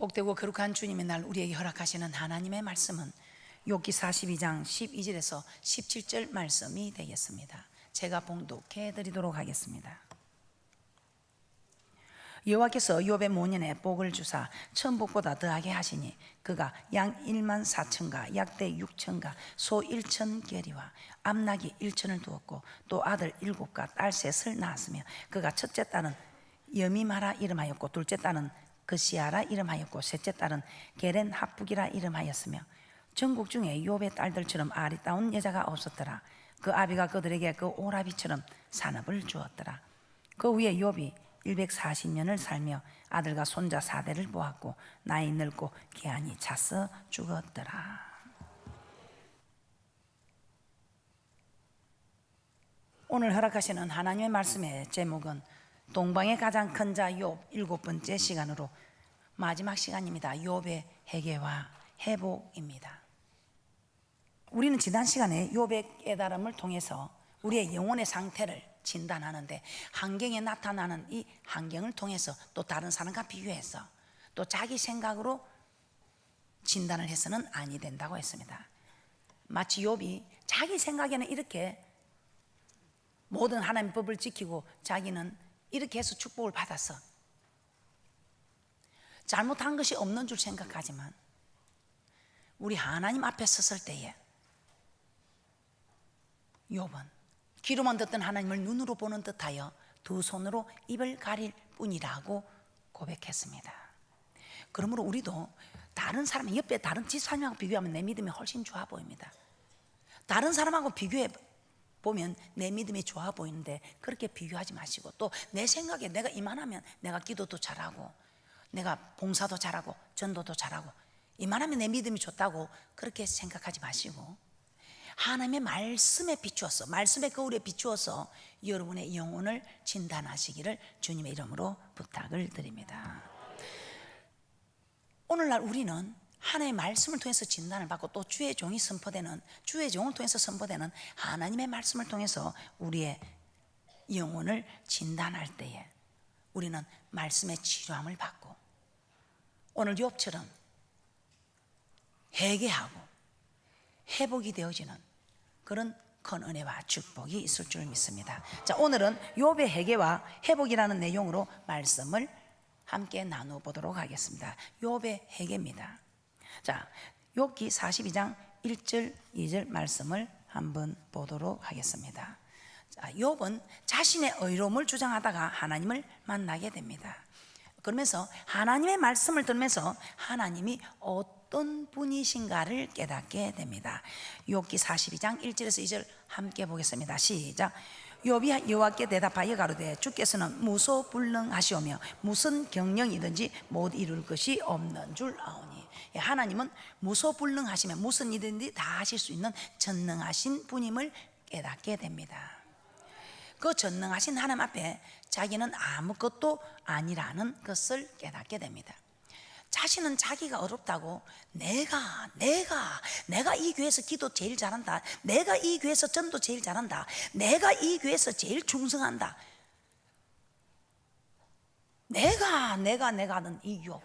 복되고 거룩한 주님의 날 우리에게 허락하시는 하나님의 말씀은 욥기 42장 12절에서 17절 말씀이 되겠습니다. 제가 봉독해 드리도록 하겠습니다. 여호와께서 욥의 모년에 복을 주사 천복보다 더하게 하시니 그가 양 1만 4천과 약대 6천과 소 1천 계리와 암나귀 1천을 두었고 또 아들 7과 딸 3을 낳았으며 그가 첫째 딸은 여미마라 이름하였고 둘째 딸은 그시아라 이름하였고 셋째 딸은 게렌 합북이라 이름하였으며 전국 중에 욥의 딸들처럼 아리따운 여자가 없었더라. 그 아비가 그들에게 그 오라비처럼 산업을 주었더라. 그 후에 욥이 140년을 살며 아들과 손자 4대를 보았고 나이 늙고 기한이 차서 죽었더라. 오늘 허락하시는 하나님의 말씀의 제목은 동방의 가장 큰 자 욥 7번째 시간으로 마지막 시간입니다. 욥의 회개와 회복입니다. 우리는 지난 시간에 욥의 깨달음을 통해서 우리의 영혼의 상태를 진단하는데 환경에 나타나는 이 환경을 통해서 또 다른 사람과 비교해서 또 자기 생각으로 진단을 해서는 아니 된다고 했습니다. 마치 욥이 자기 생각에는 이렇게 모든 하나님의 법을 지키고 자기는 이렇게 해서 축복을 받아서 잘못한 것이 없는 줄 생각하지만 우리 하나님 앞에 섰을 때에 욥은 귀로만 듣던 하나님을 눈으로 보는 듯하여 두 손으로 입을 가릴 뿐이라고 고백했습니다. 그러므로 우리도 다른 사람 옆에 다른 집사님하고 비교하면 내 믿음이 훨씬 좋아 보입니다. 다른 사람하고 비교해 보면 내 믿음이 좋아 보이는데 그렇게 비교하지 마시고 또 내 생각에 내가 이만하면 내가 기도도 잘하고 내가 봉사도 잘하고 전도도 잘하고 이만하면 내 믿음이 좋다고 그렇게 생각하지 마시고 하나님의 말씀에 비추어서 말씀의 거울에 비추어서 여러분의 영혼을 진단하시기를 주님의 이름으로 부탁을 드립니다. 오늘날 우리는 하나님의 말씀을 통해서 진단을 받고 또 주의 종이 선포되는 주의 종을 통해서 선포되는 하나님의 말씀을 통해서 우리의 영혼을 진단할 때에 우리는 말씀의 치료함을 받고 오늘 욥처럼 회개하고 회복이 되어지는 그런 큰 은혜와 축복이 있을 줄 믿습니다. 자, 오늘은 욥의 회개와 회복이라는 내용으로 말씀을 함께 나눠보도록 하겠습니다. 욥의 회개입니다. 자, 욥기 42장 1절 2절 말씀을 한번 보도록 하겠습니다. 자, 욥은 자신의 의로움을 주장하다가 하나님을 만나게 됩니다. 그러면서 하나님의 말씀을 들으면서 하나님이 어떤 분이신가를 깨닫게 됩니다. 욥기 42장 1절에서 2절 함께 보겠습니다. 시작. 욥이 여호와께 대답하여 가로되 주께서는 무소불능하시오며 무슨 경영이든지 못 이룰 것이 없는 줄 아오니. 하나님은 무소불능하시며 무슨 일이든지 다 하실 수 있는 전능하신 분임을 깨닫게 됩니다. 그 전능하신 하나님 앞에 자기는 아무것도 아니라는 것을 깨닫게 됩니다. 자신은 자기가 어렵다고 내가 이 교회에서 기도 제일 잘한다, 내가 이 교회에서 전도 제일 잘한다, 내가 이 교회에서 제일 충성한다, 내가 하는 이 욥,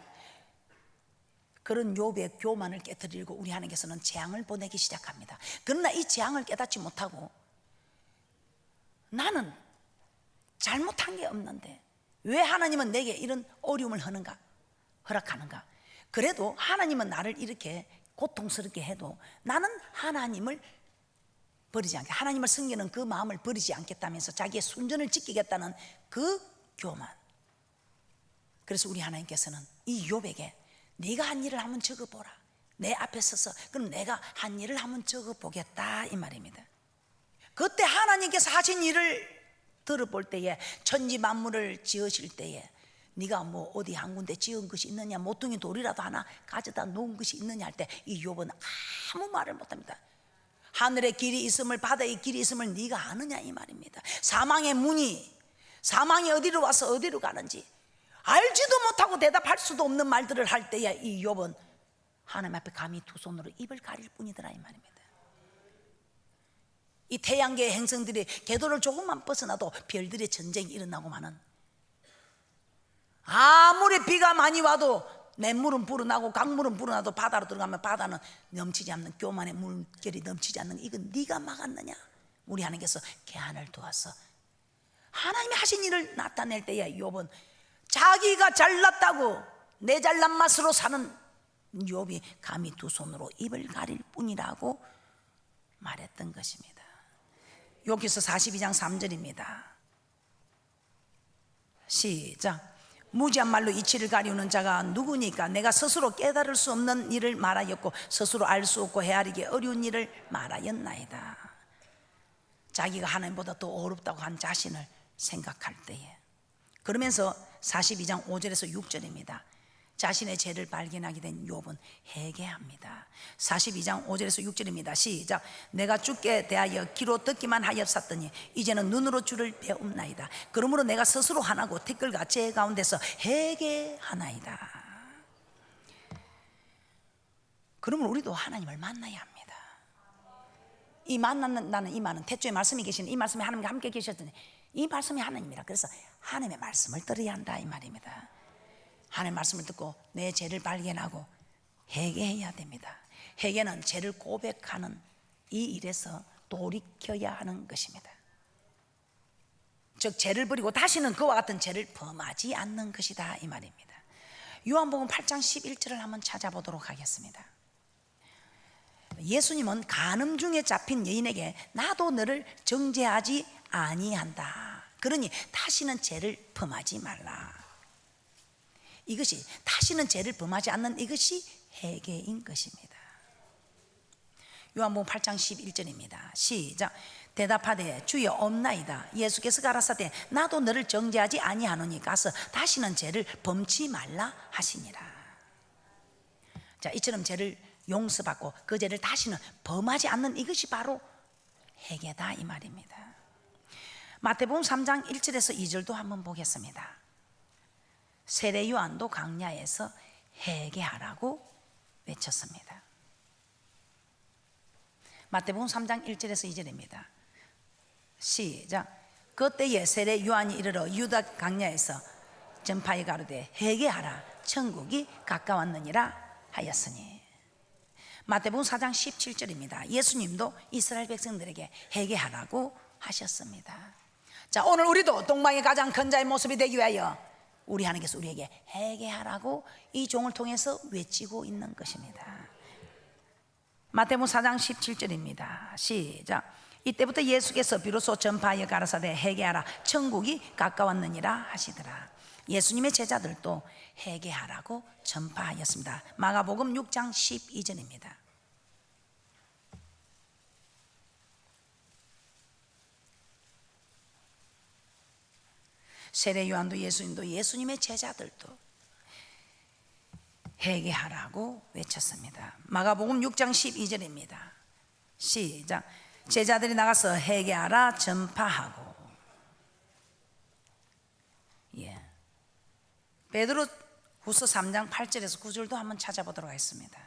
그런 욥의 교만을 깨뜨리고 우리 하나님께서는 재앙을 보내기 시작합니다. 그러나 이 재앙을 깨닫지 못하고 나는 잘못한 게 없는데 왜 하나님은 내게 이런 어려움을 허락하는가? 그래도 하나님은 나를 이렇게 고통스럽게 해도 나는 하나님을 버리지 않게, 하나님을 섬기는 그 마음을 버리지 않겠다면서 자기의 순전을 지키겠다는 그 교만. 그래서 우리 하나님께서는 이 욥에게 네가 한 일을 한번 적어보라. 내 앞에 서서 그럼 내가 한 일을 한번 적어보겠다 이 말입니다. 그때 하나님께서 하신 일을 들어볼 때에 천지 만물을 지으실 때에 네가 뭐 어디 한 군데 지은 것이 있느냐, 모퉁이 돌이라도 하나 가져다 놓은 것이 있느냐 할 때 이 욥은 아무 말을 못합니다. 하늘의 길이 있음을 바다의 길이 있음을 네가 아느냐 이 말입니다. 사망의 문이 사망이 어디로 와서 어디로 가는지 알지도 못하고 대답할 수도 없는 말들을 할 때에 이 욥은 하나님 앞에 감히 두 손으로 입을 가릴 뿐이더라 이 말입니다. 이 태양계의 행성들이 궤도를 조금만 벗어나도 별들의 전쟁이 일어나고만은 아무리 비가 많이 와도 냇물은 불어나고 강물은 불어나도 바다로 들어가면 바다는 넘치지 않는, 교만의 물결이 넘치지 않는, 이건 네가 막았느냐? 우리 하나님께서 계한을 두어서 하나님이 하신 일을 나타낼 때에 욥은 자기가 잘났다고 내 잘난 맛으로 사는 욥이 감히 두 손으로 입을 가릴 뿐이라고 말했던 것입니다. 욥기서 42장 3절입니다. 시작. 무지한 말로 이치를 가리우는 자가 누구니까? 내가 스스로 깨달을 수 없는 일을 말하였고 스스로 알 수 없고 헤아리기 어려운 일을 말하였나이다. 자기가 하나님보다 더 어렵다고 한 자신을 생각할 때에, 그러면서 42장 5절에서 6절입니다. 자신의 죄를 발견하게 된 욥은 회개합니다. 42장 5절에서 6절입니다. 시작. 내가 주께 대하여 귀로 듣기만 하였었더니 이제는 눈으로 주를 배움나이다. 그러므로 내가 스스로 하나고 티끌과 재 가운데서 회개하나이다. 그러면 우리도 하나님을 만나야 합니다. 이 만난다는 이 말은 태초에 말씀이 계시는 이 말씀이 하나님과 함께 계셨더니 이 말씀이 하나님이라. 그래서 하나님의 말씀을 들어야 한다 이 말입니다. 하나님의 말씀을 듣고 내 죄를 발견하고 회개해야 됩니다. 회개는 죄를 고백하는 이 일에서 돌이켜야 하는 것입니다. 즉 죄를 버리고 다시는 그와 같은 죄를 범하지 않는 것이다 이 말입니다. 요한복음 8장 11절을 한번 찾아보도록 하겠습니다. 예수님은 간음 중에 잡힌 여인에게 나도 너를 정죄하지 아니한다. 그러니 다시는 죄를 범하지 말라. 이것이 다시는 죄를 범하지 않는 이것이 회개인 것입니다. 요한복음 8장 11절입니다. 시작. 대답하되 주여 없나이다. 예수께서 가라사대 나도 너를 정죄하지 아니하노니 가서 다시는 죄를 범치 말라 하시니라. 자, 이처럼 죄를 용서받고 그 죄를 다시는 범하지 않는 이것이 바로 회개다 이 말입니다. 마태복음 3장 1절에서 2절도 한번 보겠습니다. 세례 요한도 광야에서 회개하라고 외쳤습니다. 마태복음 3장 1절에서 2절입니다. 시작. 그때에 세례 요한이 이르러 유다 광야에서 전파해 가로되 회개하라 천국이 가까웠느니라 하였으니. 마태복음 4장 17절입니다. 예수님도 이스라엘 백성들에게 회개하라고 하셨습니다. 자, 오늘 우리도 동방의 가장 큰 자의 모습이 되기 위하여 우리 하나님께서 우리에게 회개하라고 이 종을 통해서 외치고 있는 것입니다. 마태복음 4장 17절입니다. 시작. 이때부터 예수께서 비로소 전파하여 가라사대 회개하라 천국이 가까웠느니라 하시더라. 예수님의 제자들도 회개하라고 전파하였습니다. 마가복음 6장 12절입니다. 세례 요한도 예수님도 예수님의 제자들도 회개하라고 외쳤습니다. 마가복음 6장 12절입니다. 시작. 제자들이 나가서 회개하라 전파하고. 예. 베드로 후서 3장 8절에서 9절도 한번 찾아보도록 하겠습니다.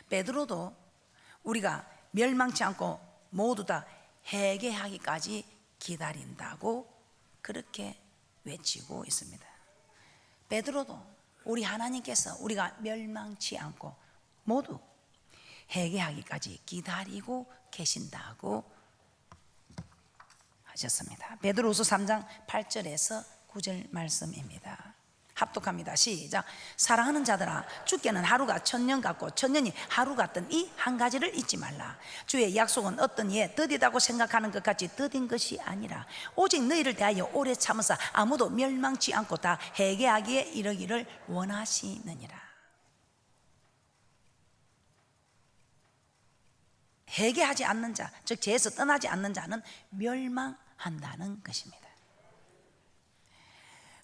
베드로도 우리가 멸망치 않고 모두 다 회개하기까지 기다린다고 그렇게 외치고 있습니다. 베드로도 우리 하나님께서 우리가 멸망치 않고 모두 회개하기까지 기다리고 계신다고 하셨습니다. 베드로후서 3장 8절에서 9절 말씀입니다. 합독합니다. 시작. 사랑하는 자들아 주께는 하루가 천년 같고 천년이 하루 같던 이 한 가지를 잊지 말라. 주의 약속은 어떤 이에 더디다고 생각하는 것 같이 더딘 것이 아니라 오직 너희를 대하여 오래 참으사 아무도 멸망치 않고 다 회개하기에 이르기를 원하시느니라. 회개하지 않는 자, 즉 죄에서 떠나지 않는 자는 멸망한다는 것입니다.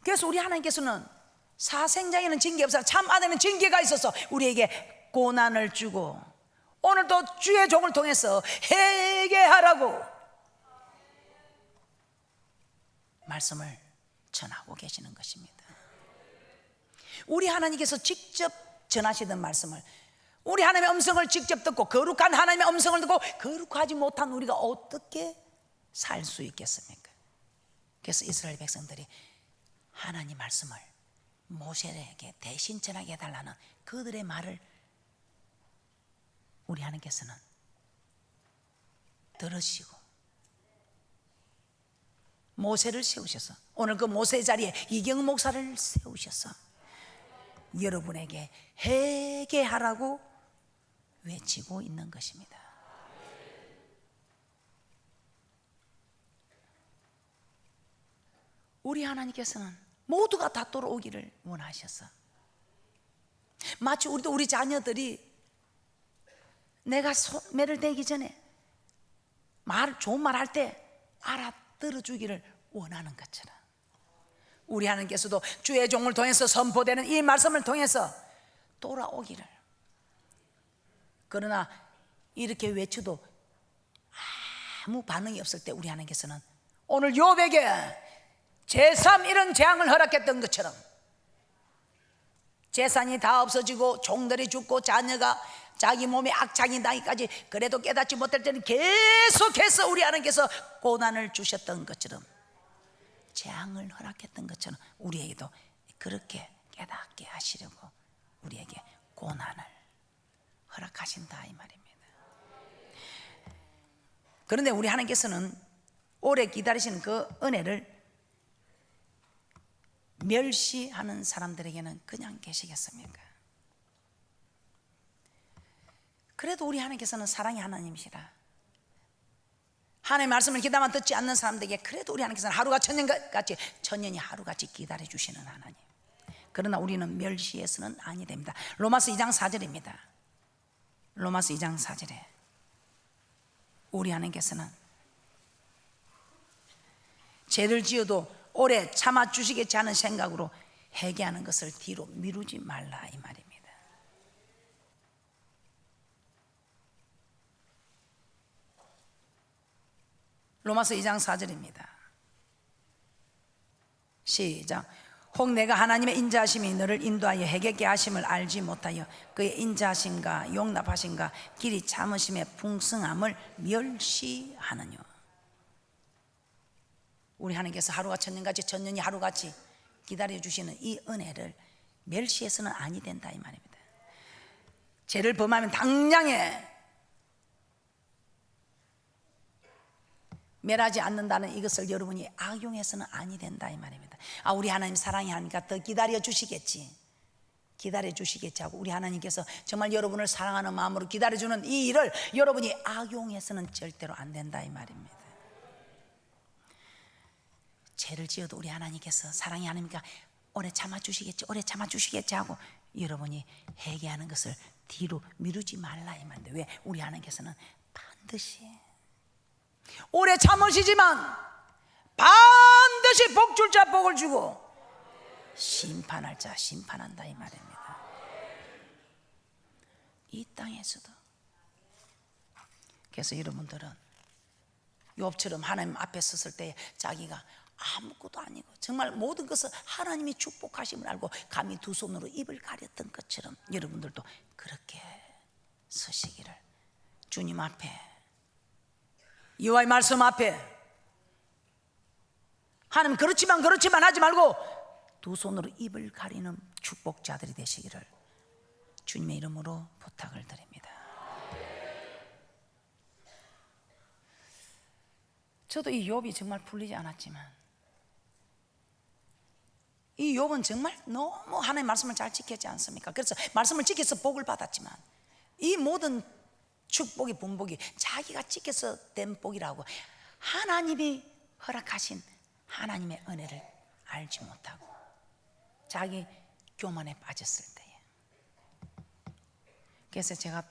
그래서 우리 하나님께서는 사생장에는 징계 없어 참 안에는 징계가 있어서 우리에게 고난을 주고 오늘도 주의 종을 통해서 회개하라고 말씀을 전하고 계시는 것입니다. 우리 하나님께서 직접 전하시던 말씀을 우리 하나님의 음성을 직접 듣고 거룩한 하나님의 음성을 듣고 거룩하지 못한 우리가 어떻게 살 수 있겠습니까? 그래서 이스라엘 백성들이 하나님 말씀을 모세에게 대신 전하게 해달라는 그들의 말을 우리 하나님께서는 들으시고 모세를 세우셔서 오늘 그 모세의 자리에 이경 목사를 세우셔서 여러분에게 회개하라고 외치고 있는 것입니다. 우리 하나님께서는 모두가 다 돌아오기를 원하셔서 마치 우리도 우리 자녀들이 내가 매를 대기 전에 좋은 말 할 때 알아들어주기를 원하는 것처럼 우리 하나님께서도 주의 종을 통해서 선포되는 이 말씀을 통해서 돌아오기를. 그러나 이렇게 외쳐도 아무 반응이 없을 때 우리 하나님께서는 오늘 욥에게 제3 이런 재앙을 허락했던 것처럼 재산이 다 없어지고 종들이 죽고 자녀가 자기 몸에 악창이 나기까지 그래도 깨닫지 못할 때는 계속해서 우리 하나님께서 고난을 주셨던 것처럼 재앙을 허락했던 것처럼 우리에게도 그렇게 깨닫게 하시려고 우리에게 고난을 허락하신다 이 말입니다. 그런데 우리 하나님께서는 오래 기다리시는 그 은혜를 멸시하는 사람들에게는 그냥 계시겠습니까? 그래도 우리 하나님께서는 사랑의 하나님이시라 하나님의 말씀을 귀담아 듣지 않는 사람들에게 그래도 우리 하나님께서는 하루가 천년같이 천년이 하루같이 기다려주시는 하나님. 그러나 우리는 멸시해서는 아니 됩니다. 로마서 2장 4절입니다 로마서 2장 4절에 우리 하나님께서는 죄를 지어도 오래 참아주시겠지 하는 생각으로 회개하는 것을 뒤로 미루지 말라 이 말입니다. 로마서 2장 4절입니다 시작. 혹 내가 하나님의 인자하심이 너를 인도하여 회개케 하심을 알지 못하여 그의 인자하심과 용납하심과 길이 참으심의 풍성함을 멸시하느뇨. 우리 하나님께서 하루가 천년같이 천년이 하루같이 기다려주시는 이 은혜를 멸시해서는 아니 된다 이 말입니다. 죄를 범하면 당장에 멸하지 않는다는 이것을 여러분이 악용해서는 아니 된다 이 말입니다. 우리 하나님 사랑이 하니까 더 기다려 주시겠지 하고 우리 하나님께서 정말 여러분을 사랑하는 마음으로 기다려주는 이 일을 여러분이 악용해서는 절대로 안 된다 이 말입니다. 죄를 지어도 우리 하나님께서 사랑이 하나님이니까 오래 참아주시겠지 하고 여러분이 회개하는 것을 뒤로 미루지 말라 이 말인데 왜? 우리 하나님께서는 반드시 오래 참으시지만 반드시 복 줄 자 복을 주고 심판할 자 심판한다 이 말입니다. 이 땅에서도. 그래서 여러분들은 욥처럼 하나님 앞에 섰을 때 자기가 아무것도 아니고 정말 모든 것을 하나님이 축복하심을 알고 감히 두 손으로 입을 가렸던 것처럼 여러분들도 그렇게 서시기를 주님 앞에 여호와의 말씀 앞에 하나님 그렇지만 하지 말고 두 손으로 입을 가리는 축복자들이 되시기를 주님의 이름으로 부탁을 드립니다. 저도 이 욥이 정말 풀리지 않았지만 이 욥은 정말 너무 하나님의 말씀을 잘 지켰지 않습니까? 그래서 말씀을 지켜서 복을 받았지만 이 모든 축복이 분복이 자기가 지켜서 된 복이라고 하나님이 허락하신 하나님의 은혜를 알지 못하고 자기 교만에 빠졌을 때에. 그래서 제가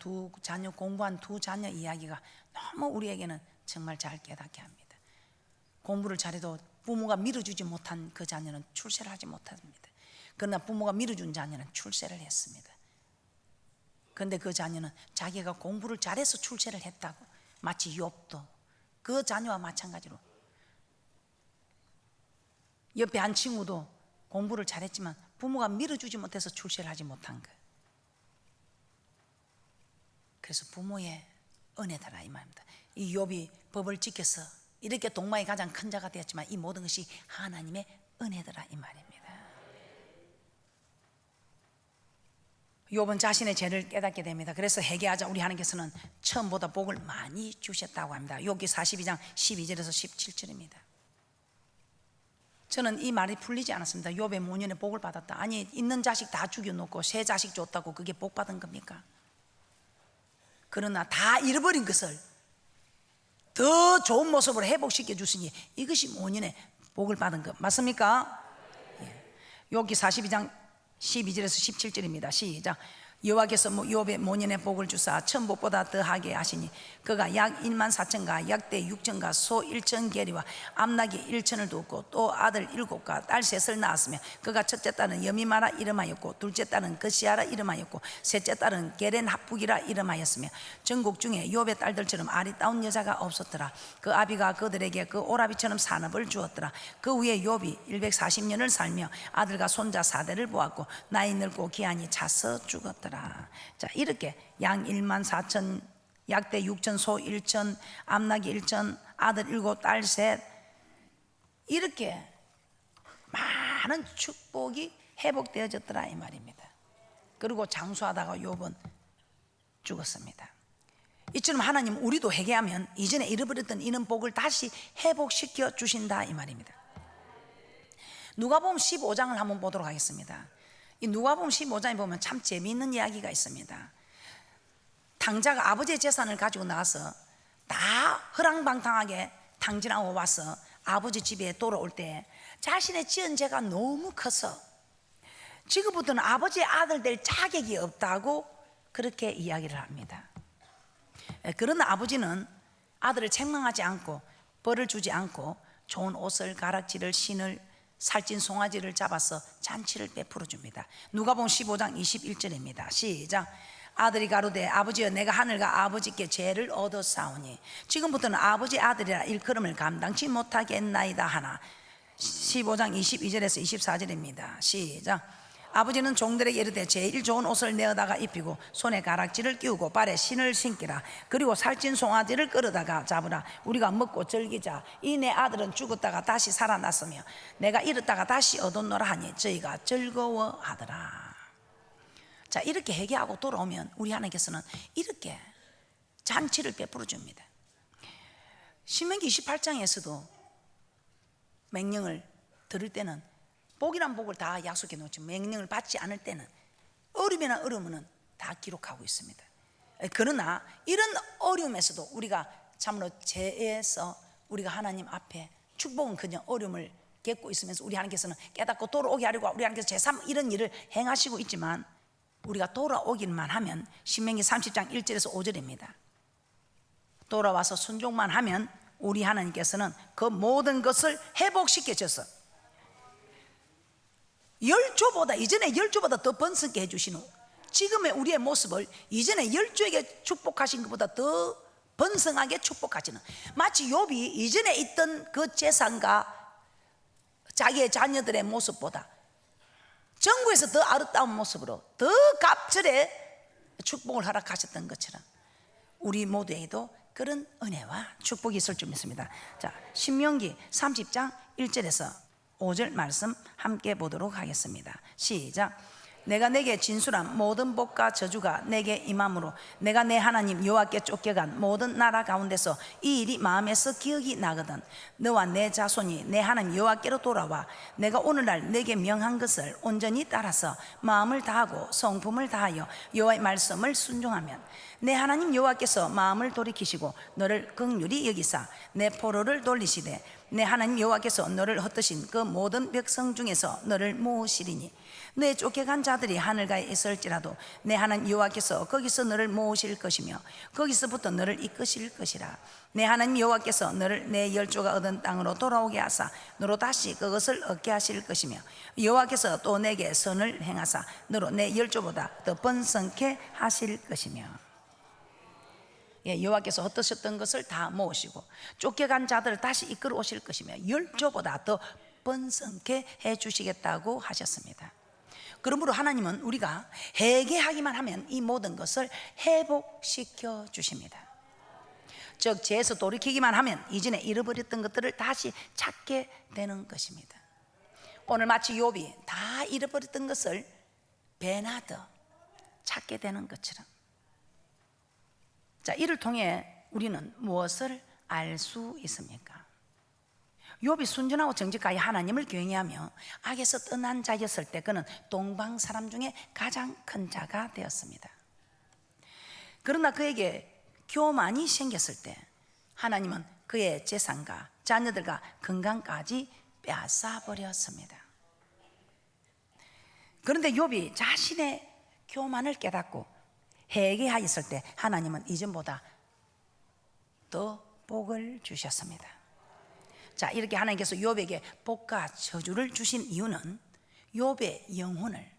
공부한 두 자녀 이야기가 너무 우리에게는 정말 잘 깨닫게 합니다. 공부를 잘해도 부모가 밀어주지 못한 그 자녀는 출세를 하지 못합니다. 그러나 부모가 밀어준 자녀는 출세를 했습니다. 그런데 그 자녀는 자기가 공부를 잘해서 출세를 했다고 마치 욥도 그 자녀와 마찬가지로 옆에 한 친구도 공부를 잘했지만 부모가 밀어주지 못해서 출세를 하지 못한 것. 그래서 부모의 은혜다 이 말입니다. 이 욥이 법을 지켜서 이렇게 동방의 가장 큰 자가 되었지만 이 모든 것이 하나님의 은혜더라 이 말입니다. 욥은 자신의 죄를 깨닫게 됩니다. 그래서 회개하자 우리 하나님께서는 처음보다 복을 많이 주셨다고 합니다. 욥기 42장 12절에서 17절입니다. 저는 이 말이 풀리지 않았습니다. 욥의 모년에 복을 받았다. 아니, 있는 자식 다 죽여놓고 새 자식 줬다고 그게 복 받은 겁니까? 그러나 다 잃어버린 것을 더 좋은 모습으로 회복시켜 주시니 이것이 모년에 복을 받은 것 맞습니까? 욥기 42장 12절에서 17절입니다. 시작. 여호와께서 욥의 모년의 복을 주사 천복보다 더하게 하시니 그가 약 1만 4천과 약대 6천과 소 1천 계리와 암나귀 1천을 두었고 또 아들 7과 딸 3을 낳았으며 그가 첫째 딸은 여미마라 이름하였고 둘째 딸은 거시아라 이름하였고 셋째 딸은 게렌 합북이라 이름하였으며 전국 중에 욥의 딸들처럼 아리따운 여자가 없었더라. 그 아비가 그들에게 그 오라비처럼 산업을 주었더라. 그 후에 욥이 140년을 살며 아들과 손자 4대를 보았고 나이 늙고 기한이 차서 죽었더라. 자, 이렇게 양 1만 4천, 약대 6천, 소 1천, 암나귀 1천, 아들 7, 딸 3, 이렇게 많은 축복이 회복되어졌더라 이 말입니다. 그리고 장수하다가 욥은 죽었습니다. 이처럼 하나님 우리도 회개하면 이전에 잃어버렸던 이런 복을 다시 회복시켜 주신다 이 말입니다. 누가복음 15장을 한번 보도록 하겠습니다. 이 누가복음 15장에 보면 참 재미있는 이야기가 있습니다. 탕자가 아버지의 재산을 가지고 나와서 다 허랑방탕하게 탕진하고 와서 아버지 집에 돌아올 때 자신의 지은 죄가 너무 커서 지금부터는 아버지의 아들 될 자격이 없다고 그렇게 이야기를 합니다. 그러나 아버지는 아들을 책망하지 않고 벌을 주지 않고 좋은 옷을, 가락지를, 신을, 살찐 송아지를 잡아서 잔치를 베풀어 줍니다. 누가복음 15장 21절입니다. 시작. 아들이 가로되 아버지여 내가 하늘과 아버지께 죄를 얻었사오니 지금부터는 아버지 아들이라 일컬음을 감당치 못하겠나이다 하나. 15장 22절에서 24절입니다. 시작. 아버지는 종들에게 이르되 제일 좋은 옷을 내어다가 입히고 손에 가락지를 끼우고 발에 신을 신기라. 그리고 살찐 송아지를 끌어다가 잡으라. 우리가 먹고 즐기자. 이 내 아들은 죽었다가 다시 살아났으며 내가 잃었다가 다시 얻었노라 하니 저희가 즐거워하더라. 자, 이렇게 회개하고 돌아오면 우리 하나님께서는 이렇게 잔치를 베풀어 줍니다. 신명기 28장에서도 명령을 들을 때는 복이란 복을 다 약속해 놓지 명령을 받지 않을 때는 어려움이나 어려움은 다 기록하고 있습니다. 그러나 이런 어려움에서도 우리가 참으로 죄에서 우리가 하나님 앞에 축복은 그냥 어려움을 겪고 있으면서 우리 하나님께서는 깨닫고 돌아오게 하려고 우리 하나님께서 제3 이런 일을 행하시고 있지만 우리가 돌아오기만 하면 신명기 30장 1절에서 5절입니다. 돌아와서 순종만 하면 우리 하나님께서는 그 모든 것을 회복시켜 줘서 열조보다 이전에 열조보다 더 번성케 해주신 후 지금의 우리의 모습을 이전에 열조에게 축복하신 것보다 더 번성하게 축복하시는, 마치 욥이 이전에 있던 그 재산과 자기의 자녀들의 모습보다 전국에서 더 아름다운 모습으로 더 갑절의 축복을 허락하셨던 것처럼 우리 모두에게도 그런 은혜와 축복이 있을 줄 믿습니다. 자, 신명기 30장 1절에서 5절 말씀 함께 보도록 하겠습니다. 시작. 내가 내게 진술한 모든 복과 저주가 내게 임함으로 내가 내 하나님 여호와께 쫓겨간 모든 나라 가운데서 이 일이 마음에서 기억이 나거든 너와 내 자손이 내 하나님 여호와께로 돌아와 내가 오늘날 내게 명한 것을 온전히 따라서 마음을 다하고 성품을 다하여 여호와의 말씀을 순종하면 내 하나님 여호와께서 마음을 돌이키시고 너를 긍휼히 여기사 내 포로를 돌리시되 내 하나님 여호와께서 너를 흩으신 그 모든 백성 중에서 너를 모으시리니 내 쫓겨간 자들이 하늘가에 있을지라도 내 하나님 여호와께서 거기서 너를 모으실 것이며 거기서부터 너를 이끄실 것이라. 내 하나님 여호와께서 너를 내 열조가 얻은 땅으로 돌아오게 하사 너로 다시 그것을 얻게 하실 것이며 여호와께서 또 내게 선을 행하사 너로 내 열조보다 더 번성케 하실 것이며. 여호와께서 흩으셨던 것을 다 모으시고 쫓겨간 자들을 다시 이끌어 오실 것이며 열조보다 더 번성케 해주시겠다고 하셨습니다. 그러므로 하나님은 우리가 회개하기만 하면 이 모든 것을 회복시켜 주십니다. 즉 죄에서 돌이키기만 하면 이전에 잃어버렸던 것들을 다시 찾게 되는 것입니다. 오늘 마치 욥이 다 잃어버렸던 것을 베나더 찾게 되는 것처럼. 자, 이를 통해 우리는 무엇을 알 수 있습니까? 욥이 순전하고 정직하게 하나님을 경외하며 악에서 떠난 자였을 때 그는 동방 사람 중에 가장 큰 자가 되었습니다. 그러나 그에게 교만이 생겼을 때 하나님은 그의 재산과 자녀들과 건강까지 빼앗아 버렸습니다. 그런데 욥이 자신의 교만을 깨닫고 회개하였을 때 하나님은 이전보다 더 복을 주셨습니다. 자, 이렇게 하나님께서 욥에게 복과 저주를 주신 이유는 욥의 영혼을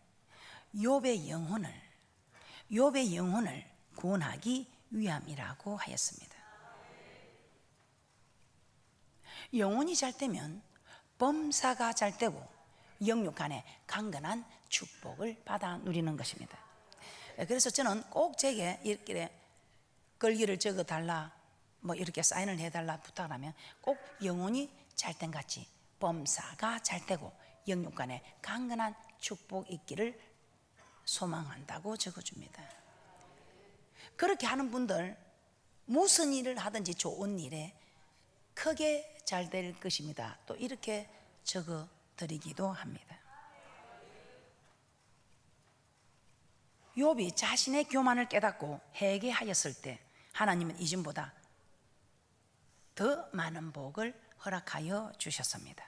구원하기 위함이라고 하였습니다. 영혼이 잘 되면 범사가 잘 되고 영육 간에 강건한 축복을 받아 누리는 것입니다. 그래서 저는 꼭 제게 이렇게 글귀를 적어 달라, 뭐 이렇게 사인을 해달라 부탁을 하면 꼭 영혼이 잘된 같이 범사가 잘 되고 영육 간에 강건한 축복 있기를 소망한다고 적어줍니다. 그렇게 하는 분들 무슨 일을 하든지 좋은 일에 크게 잘 될 것입니다. 또 이렇게 적어 드리기도 합니다. 욥이 자신의 교만을 깨닫고 회개하였을 때 하나님은 이전보다 더 많은 복을 허락하여 주셨습니다.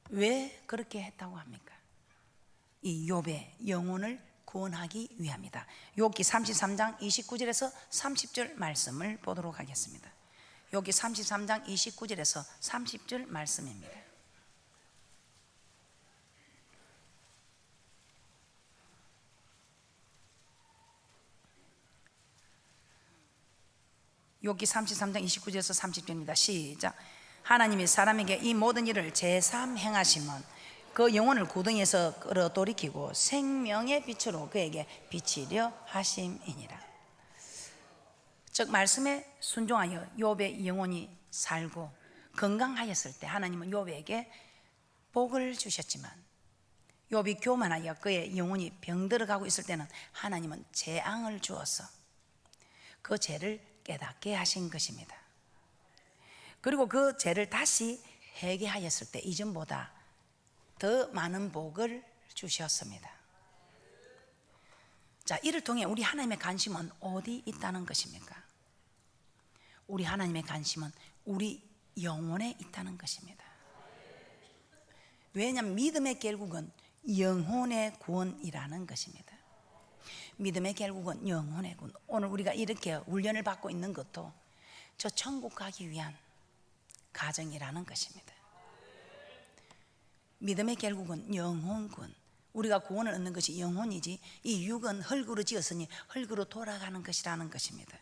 왜 그렇게 했다고 합니까? 이 욥의 영혼을 구원하기 위함이다. 욥기 33장 29절에서 30절 말씀을 보도록 하겠습니다. 욥기 33장 29절에서 30절 말씀입니다. 욥기 33장 29절에서 30절입니다. 시작. 하나님이 사람에게 이 모든 일을 제3 행하시면 그 영혼을 구덩이에서 끌어돌이키고 생명의 빛으로 그에게 비치려 하심이니라. 즉 말씀에 순종하여 욥의 영혼이 살고 건강하였을 때 하나님은 욥에게 복을 주셨지만 욥이 교만하여 그의 영혼이 병들어가고 있을 때는 하나님은 재앙을 주어서 그 죄를 깨닫게 하신 것입니다. 그리고 그 죄를 다시 회개하였을 때 이전보다 더 많은 복을 주셨습니다. 자, 이를 통해 우리 하나님의 관심은 어디 있다는 것입니까? 우리 하나님의 관심은 우리 영혼에 있다는 것입니다. 왜냐하면 믿음의 결국은 영혼의 구원이라는 것입니다. 믿음의 결국은 영혼의 구원. 오늘 우리가 이렇게 훈련을 받고 있는 것도 저 천국 가기 위한 가정이라는 것입니다. 믿음의 결국은 영혼군. 우리가 구원을 얻는 것이 영혼이지 이 육은 흙으로 지었으니 흙으로 돌아가는 것이라는 것입니다.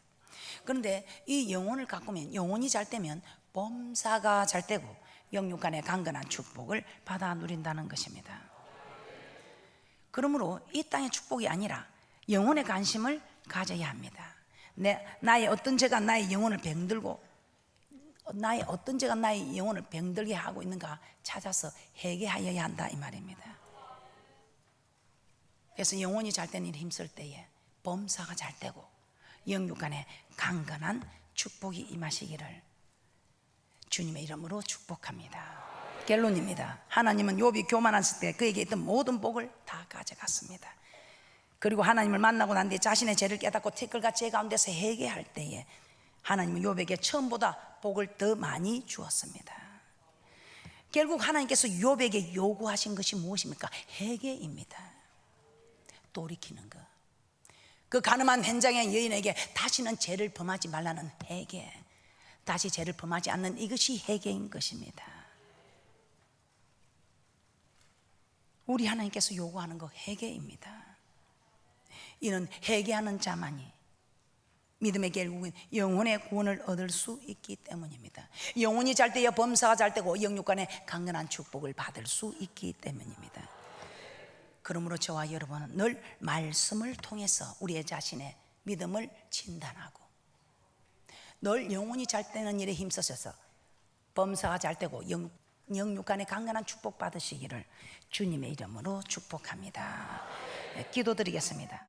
그런데 이 영혼을 가꾸면 영혼이 잘 되면 범사가 잘 되고 영육 간의 강건한 축복을 받아 누린다는 것입니다. 그러므로 이 땅의 축복이 아니라 영혼의 관심을 가져야 합니다. 나의 어떤 죄가 나의 영혼을 병들고 나의 어떤 죄가 나의 영혼을 병들게 하고 있는가 찾아서 회개하여야 한다 이 말입니다. 그래서 영혼이 잘 되는 일에 힘쓸 때에 범사가 잘 되고 영육 간에 강건한 축복이 임하시기를 주님의 이름으로 축복합니다. 결론입니다. 하나님은 욥이 교만했을 때 그에게 있던 모든 복을 다 가져갔습니다. 그리고 하나님을 만나고 난 뒤에 자신의 죄를 깨닫고 티끌과 죄 가운데서 회개할 때에 하나님은 욥에게 처음보다 복을 더 많이 주었습니다. 결국 하나님께서 욥에게 요구하신 것이 무엇입니까? 회개입니다. 돌이키는 것. 그 가늠한 현장의 여인에게 다시는 죄를 범하지 말라는 회개, 다시 죄를 범하지 않는 이것이 회개인 것입니다. 우리 하나님께서 요구하는 것 회개입니다. 이는 회개하는 자만이 믿음의 결국은 영혼의 구원을 얻을 수 있기 때문입니다. 영혼이 잘 되어 범사가 잘 되고 영육 간의 강건한 축복을 받을 수 있기 때문입니다. 그러므로 저와 여러분은 늘 말씀을 통해서 우리의 자신의 믿음을 진단하고 늘 영혼이 잘 되는 일에 힘써서 범사가 잘 되고 영육간에 강건한 축복 받으시기를 주님의 이름으로 축복합니다. 네, 기도드리겠습니다.